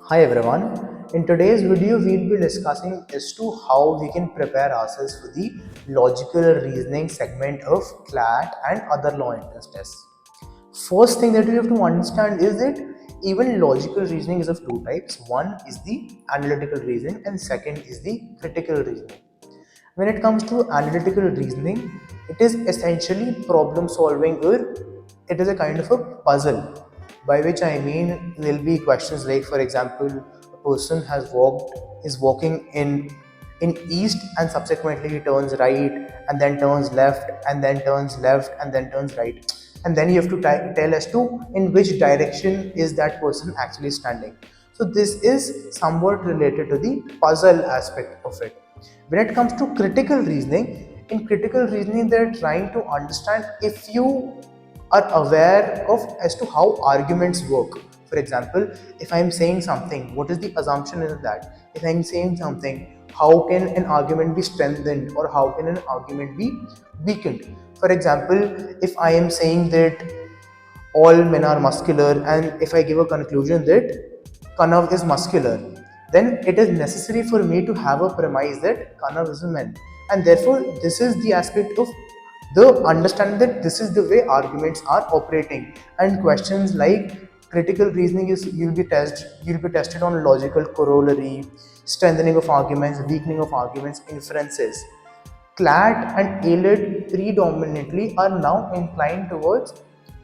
Hi everyone. In today's video, we'll be discussing as to how we can prepare ourselves for the logical reasoning segment of CLAT and other law entrance tests. First thing that you have to understand is that even logical reasoning is of two types. One is the analytical reasoning and second is the critical reasoning. When it comes to analytical reasoning, it is essentially problem solving or it is a kind of a puzzle. By which I mean there'll be questions like, for example, a person is walking in east and subsequently he turns right and then turns left and then turns left and then turns right. And then you have to tell as to in which direction is that person actually standing. So this is somewhat related to the puzzle aspect of it. When it comes to critical reasoning, in critical reasoning, they're trying to understand if you are aware of as to how arguments work. For example, if I'm saying something, what is the assumption in that? If I'm saying something, how can an argument be strengthened or how can an argument be weakened? For example, if I am saying that all men are muscular and if I give a conclusion that Pranav is muscular, then it is necessary for me to have a premise that Pranav is a man. And therefore, this is the aspect of the understanding that this is the way arguments are operating. And questions like critical reasoning is you'll be tested on logical corollary, strengthening of arguments, weakening of arguments, inferences. CLAT and AILET predominantly are now inclined towards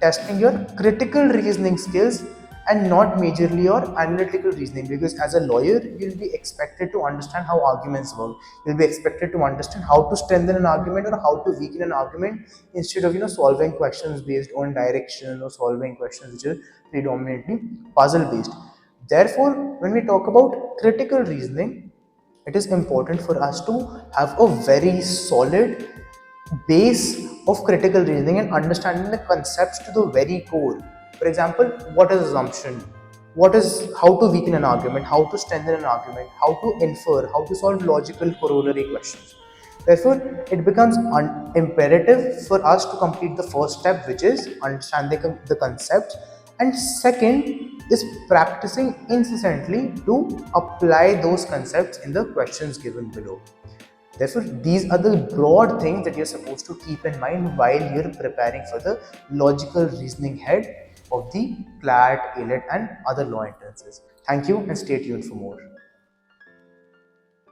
testing your critical reasoning skills and not majorly your analytical reasoning, because as a lawyer you'll be expected to understand how arguments work. You'll be expected to understand how to strengthen an argument or how to weaken an argument instead of solving questions based on direction or solving questions which are predominantly puzzle based. Therefore, when we talk about critical reasoning, it is important for us to have a very solid base of critical reasoning and understanding the concepts to the very core. For example, what is assumption? What is how to weaken an argument, how to strengthen an argument, how to infer, how to solve logical corollary questions. Therefore, it becomes imperative for us to complete the first step, which is understanding the concepts, and second is practicing incessantly to apply those concepts in the questions given below. Therefore, these are the broad things that you're supposed to keep in mind while you're preparing for the logical reasoning head of the CLAT, AILET, and other law entrances. Thank you and stay tuned for more.